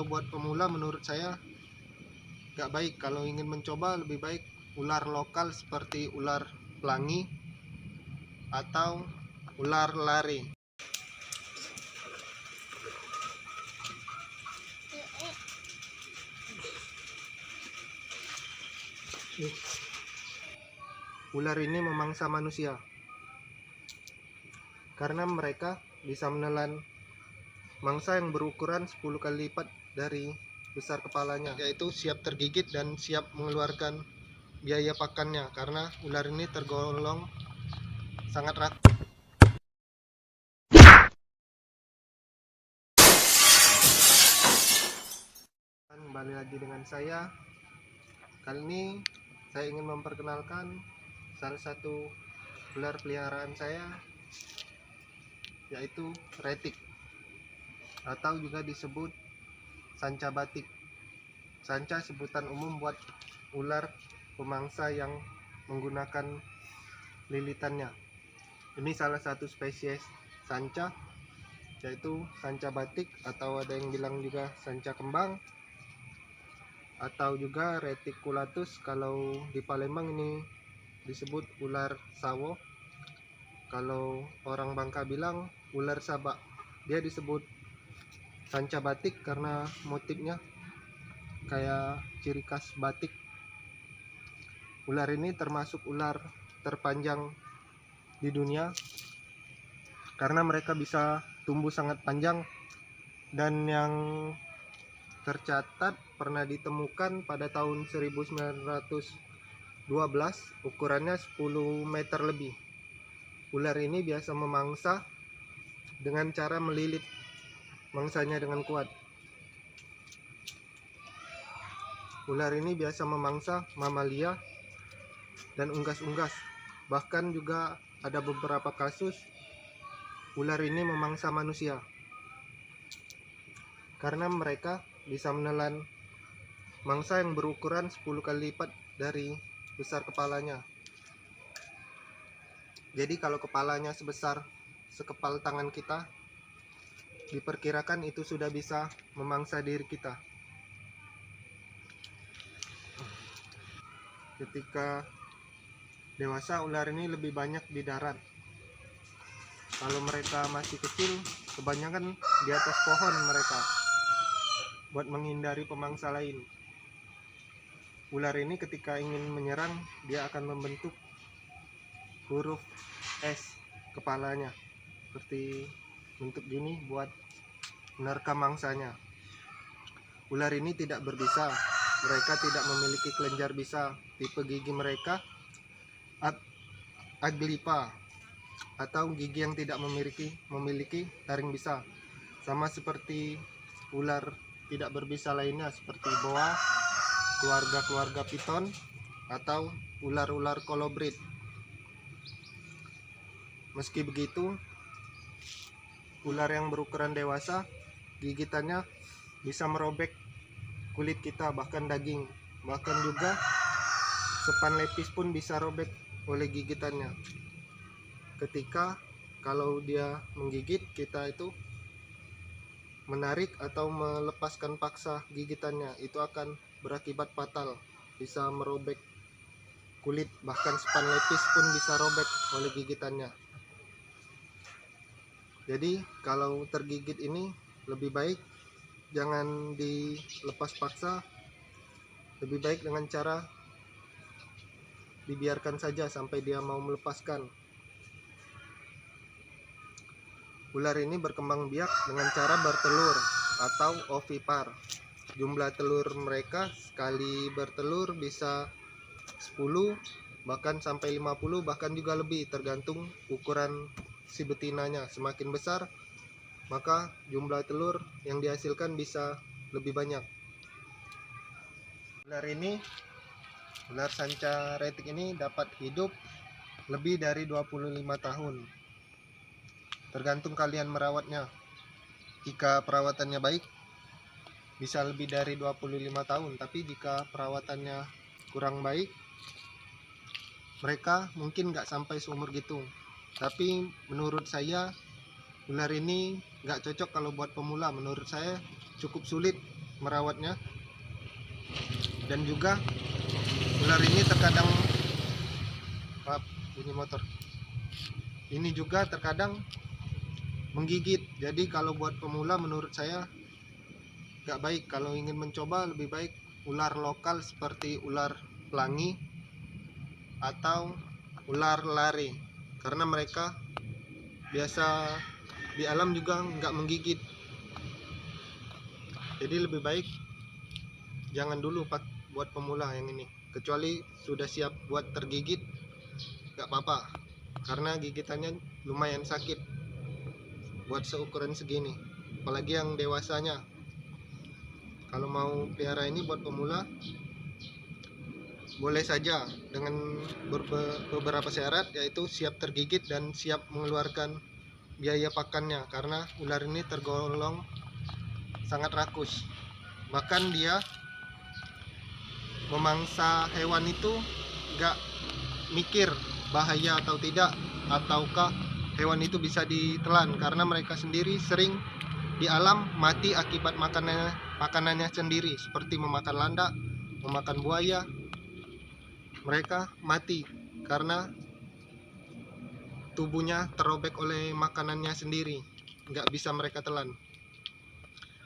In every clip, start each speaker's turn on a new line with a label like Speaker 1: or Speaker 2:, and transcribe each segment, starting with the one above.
Speaker 1: buat pemula menurut saya gak baik. Kalau ingin mencoba lebih baik ular lokal seperti ular pelangi atau ular lare. Ular ini memangsa manusia karena mereka bisa menelan mangsa yang berukuran 10 kali lipat dari besar kepalanya, yaitu siap tergigit dan siap mengeluarkan biaya pakannya karena ular ini tergolong sangat rakus. Kembali lagi dengan saya. Kali ini saya ingin memperkenalkan salah satu ular peliharaan saya, yaitu retik atau juga disebut sanca batik. Sanca sebutan umum buat ular pemangsa yang menggunakan lilitannya. Ini salah satu spesies sanca, yaitu sanca batik atau ada yang bilang juga sanca kembang atau juga reticulatus. Kalau di Palembang ini disebut ular sawo. Kalau orang Bangka bilang ular sabak. Dia disebut sanca batik karena motifnya kayak ciri khas batik. Ular ini termasuk ular terpanjang di dunia karena mereka bisa tumbuh sangat panjang, dan yang tercatat pernah ditemukan pada tahun 1912 ukurannya 10 meter lebih. Ular ini biasa memangsa dengan cara melilit mangsanya dengan kuat. Ular ini biasa memangsa mamalia dan unggas-unggas. Bahkan juga ada beberapa kasus ular ini memangsa manusia karena mereka bisa menelan mangsa yang berukuran 10 kali lipat dari besar kepalanya. Jadi kalau kepalanya sebesar sekepal tangan kita, diperkirakan itu sudah bisa memangsa diri kita. Ketika dewasa, ular ini lebih banyak di darat. Kalau mereka masih kecil, kebanyakan di atas pohon mereka buat menghindari pemangsa lain. Ular ini ketika ingin menyerang, dia akan membentuk huruf S kepalanya seperti bentuk gini buat menerkam mangsanya. Ular ini tidak berbisa, mereka tidak memiliki kelenjar bisa. Tipe gigi mereka aglipa atau gigi yang tidak memiliki taring bisa, sama seperti ular tidak berbisa lainnya seperti boa, keluarga piton, atau ular-ular kolobrid. Meski begitu, ular yang berukuran dewasa gigitannya bisa merobek kulit kita, bahkan daging, bahkan juga sepan lepis pun bisa robek oleh gigitannya. Ketika kalau dia menggigit kita itu menarik atau melepaskan paksa gigitannya, itu akan berakibat fatal, bisa merobek kulit, bahkan sepan lepis pun bisa robek oleh gigitannya. Jadi kalau tergigit ini lebih baik jangan dilepas paksa, lebih baik dengan cara dibiarkan saja sampai dia mau melepaskan. Ular ini berkembang biak dengan cara bertelur atau ovipar. Jumlah telur mereka sekali bertelur bisa 10, bahkan sampai 50, bahkan juga lebih, tergantung ukuran si betinanya. Semakin besar, maka jumlah telur yang dihasilkan bisa lebih banyak. Ular sanca retik ini dapat hidup lebih dari 25 tahun. Tergantung kalian merawatnya. Jika perawatannya baik, bisa lebih dari 25 tahun. Tapi jika perawatannya kurang baik, mereka mungkin nggak sampai seumur gitu. Tapi menurut saya, ular ini nggak cocok kalau buat pemula. Menurut saya cukup sulit merawatnya. Dan juga ular ini terkadang, maaf, bunyi motor, ini juga terkadang menggigit. Jadi kalau buat pemula menurut saya gak baik. Kalau ingin mencoba lebih baik ular lokal seperti ular pelangi atau ular lare, karena mereka biasa di alam juga nggak menggigit. Jadi lebih baik jangan dulu buat pemula yang ini, kecuali sudah siap buat tergigit nggak apa-apa, karena gigitannya lumayan sakit buat seukuran segini, apalagi yang dewasanya. Kalau mau pelihara ini buat pemula boleh saja dengan beberapa syarat, yaitu siap tergigit dan siap mengeluarkan biaya pakannya, karena ular ini tergolong sangat rakus. Bahkan dia memangsa hewan itu gak mikir bahaya atau tidak, ataukah hewan itu bisa ditelan, karena mereka sendiri sering di alam mati akibat makanannya sendiri, seperti memakan landak, memakan buaya. Mereka mati karena tubuhnya terobek oleh makanannya sendiri, nggak bisa mereka telan.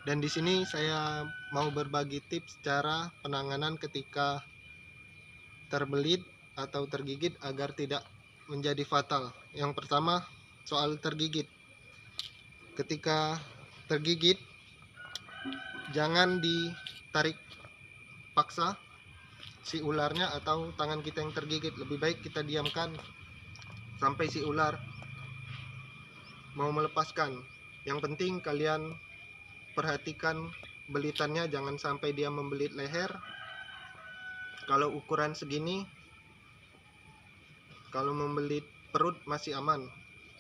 Speaker 1: Dan di sini saya mau berbagi tips cara penanganan ketika terbelit atau tergigit agar tidak menjadi fatal. Yang pertama, soal tergigit. Ketika tergigit, jangan ditarik paksa si ularnya atau tangan kita yang tergigit. Lebih baik kita diamkan sampai si ular mau melepaskan. Yang penting kalian perhatikan belitannya, jangan sampai dia membelit leher. Kalau ukuran segini, kalau membelit perut masih aman,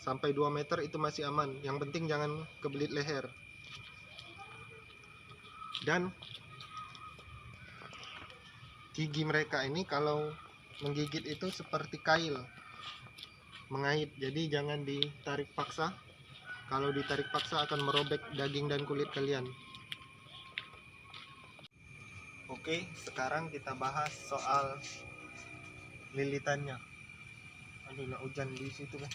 Speaker 1: sampai 2 meter itu masih aman. Yang penting jangan kebelit leher. Dan gigi mereka ini kalau menggigit itu seperti kail, mengait. Jadi jangan ditarik paksa. Kalau ditarik paksa akan merobek daging dan kulit kalian. Oke, sekarang kita bahas soal lilitannya. Aduh, nak hujan di situ kan.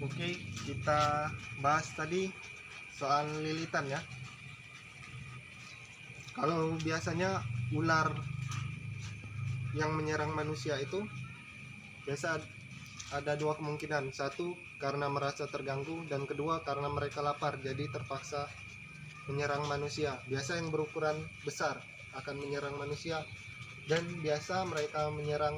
Speaker 1: Oke, kita bahas tadi soal lilitan ya. Kalau biasanya ular yang menyerang manusia itu biasa ada dua kemungkinan. Satu, karena merasa terganggu, dan kedua, karena mereka lapar jadi terpaksa menyerang manusia. Biasa yang berukuran besar akan menyerang manusia, dan biasa mereka menyerang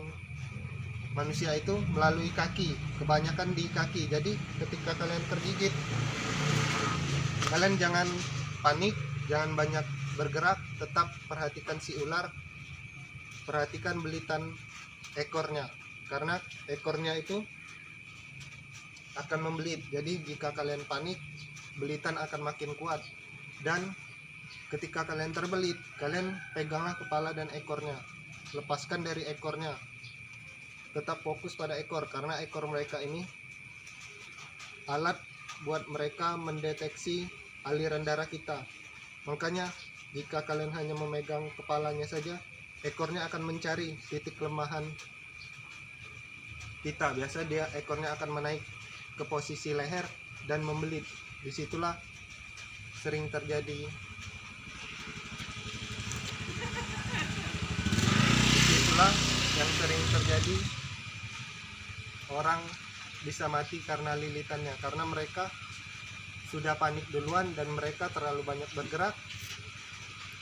Speaker 1: manusia itu melalui kaki, kebanyakan di kaki. Jadi ketika kalian tergigit, kalian jangan panik, jangan banyak bergerak, tetap perhatikan si ular, perhatikan belitan ekornya, karena ekornya itu akan membelit. Jadi jika kalian panik, belitan akan makin kuat. Dan ketika kalian terbelit, kalian peganglah kepala dan ekornya, lepaskan dari ekornya, tetap fokus pada ekor, karena ekor mereka ini alat buat mereka mendeteksi aliran darah kita. Makanya jika kalian hanya memegang kepalanya saja, ekornya akan mencari titik kelemahan kita. Biasa dia ekornya akan menaik ke posisi leher dan membelit. Disitulah sering terjadi yang sering terjadi orang bisa mati karena lilitannya, karena mereka sudah panik duluan dan mereka terlalu banyak bergerak,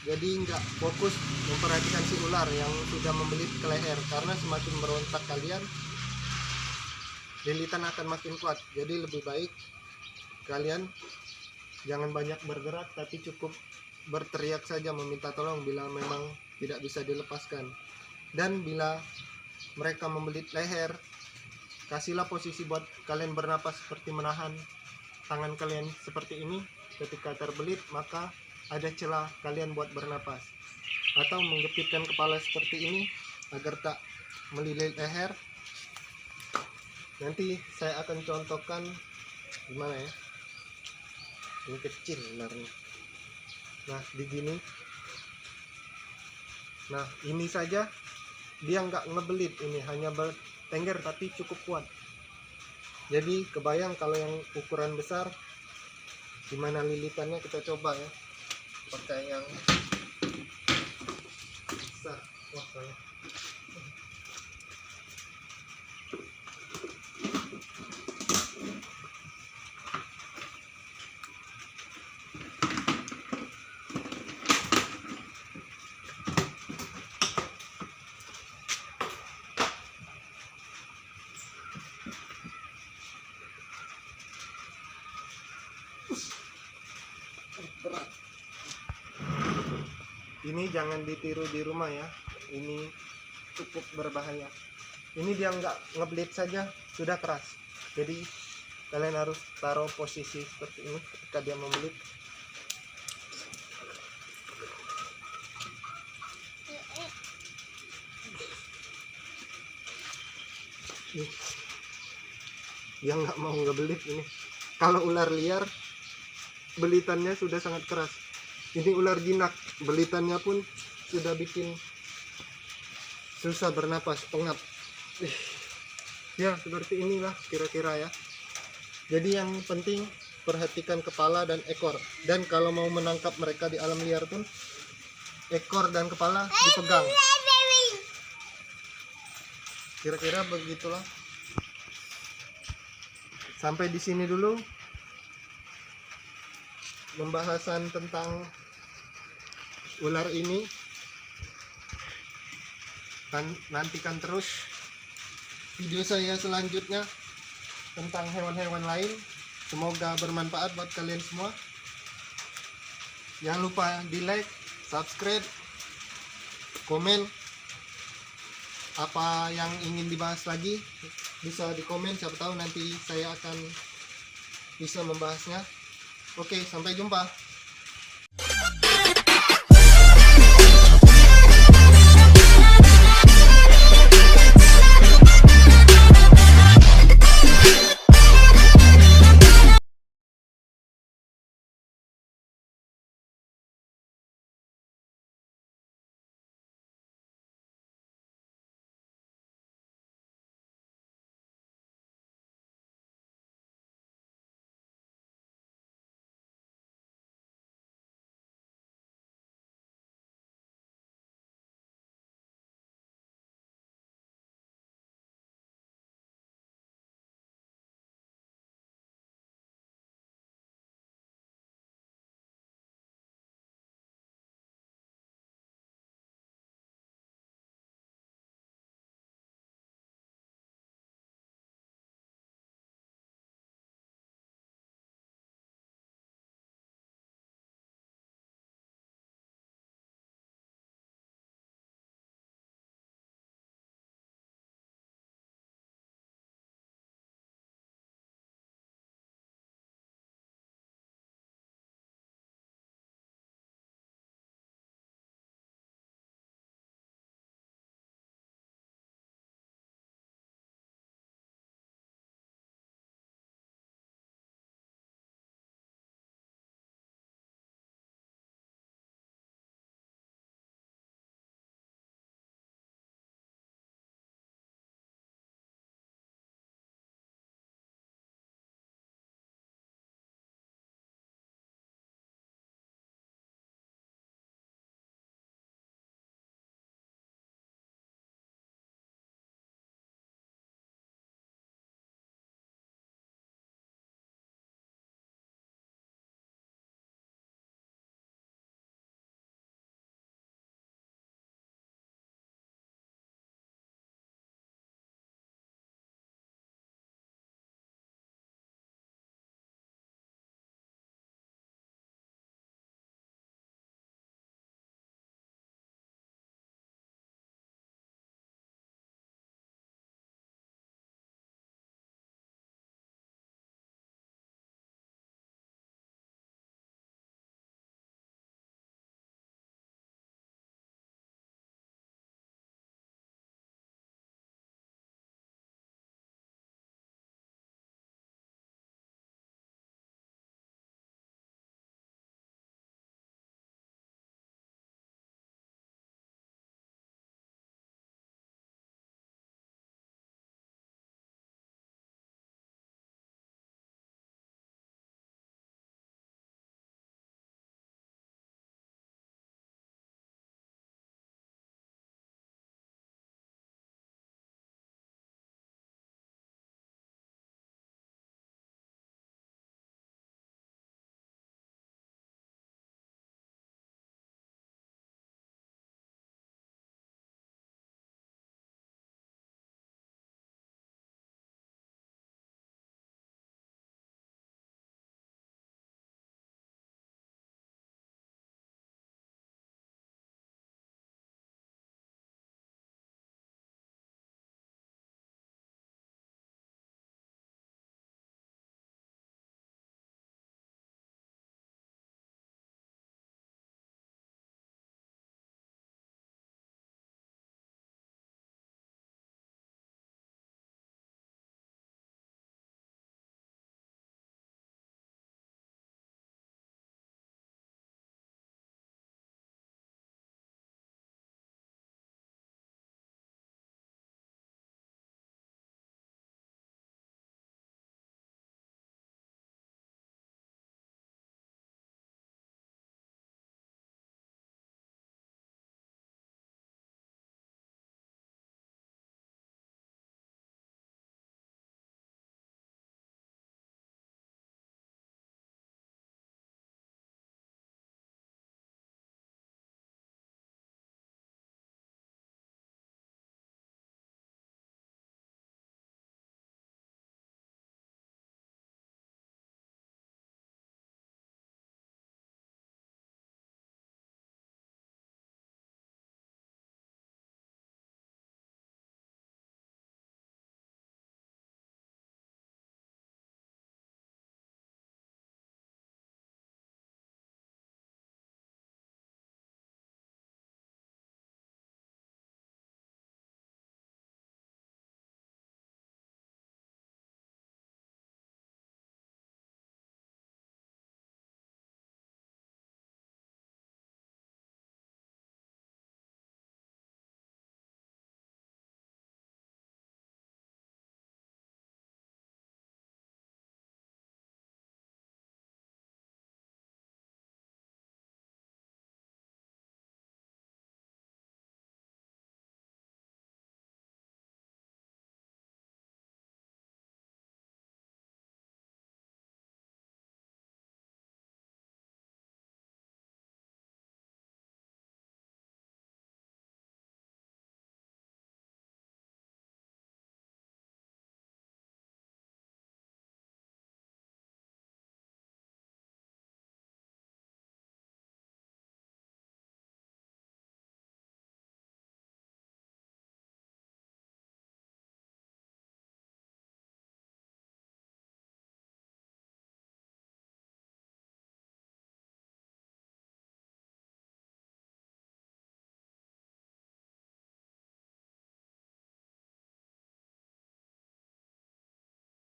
Speaker 1: jadi nggak fokus memperhatikan si ular yang sudah membelit ke leher. Karena semakin berontak kalian, lilitan akan makin kuat. Jadi lebih baik kalian jangan banyak bergerak, tapi cukup berteriak saja meminta tolong bila memang tidak bisa dilepaskan. Dan bila mereka membelit leher, kasihlah posisi buat kalian bernapas seperti menahan tangan kalian seperti ini. Ketika terbelit, maka ada celah kalian buat bernapas, atau menggepitkan kepala seperti ini agar tak melilit leher. Nanti saya akan contohkan gimana ya. Ini kecil ularnya. Nah, begini. Nah, ini saja dia nggak ngebelit, ini hanya bertengger tapi cukup kuat. Jadi kebayang kalau yang ukuran besar gimana lilitannya. Kita coba ya, pakai yang besar. Wah, saya berat. Ini jangan ditiru di rumah ya, ini cukup berbahaya. Ini dia nggak ngebelit saja sudah keras, jadi kalian harus taruh posisi seperti ini ketika dia membelit. Nih, dia nggak mau ngebelit ini. Kalau ular liar belitannya sudah sangat keras. Ini ular jinak, belitannya pun sudah bikin susah bernapas, pengap. Ya seperti inilah kira-kira ya. Jadi yang penting perhatikan kepala dan ekor. Dan kalau mau menangkap mereka di alam liar pun ekor dan kepala dipegang. Kira-kira begitulah. Sampai di sini dulu pembahasan tentang ular ini. Dan nantikan terus video saya selanjutnya tentang hewan-hewan lain. Semoga bermanfaat buat kalian semua. Jangan lupa di like, subscribe, komen. Apa yang ingin dibahas lagi bisa di komen, siapa tahu nanti saya akan bisa membahasnya. Oke, sampai jumpa.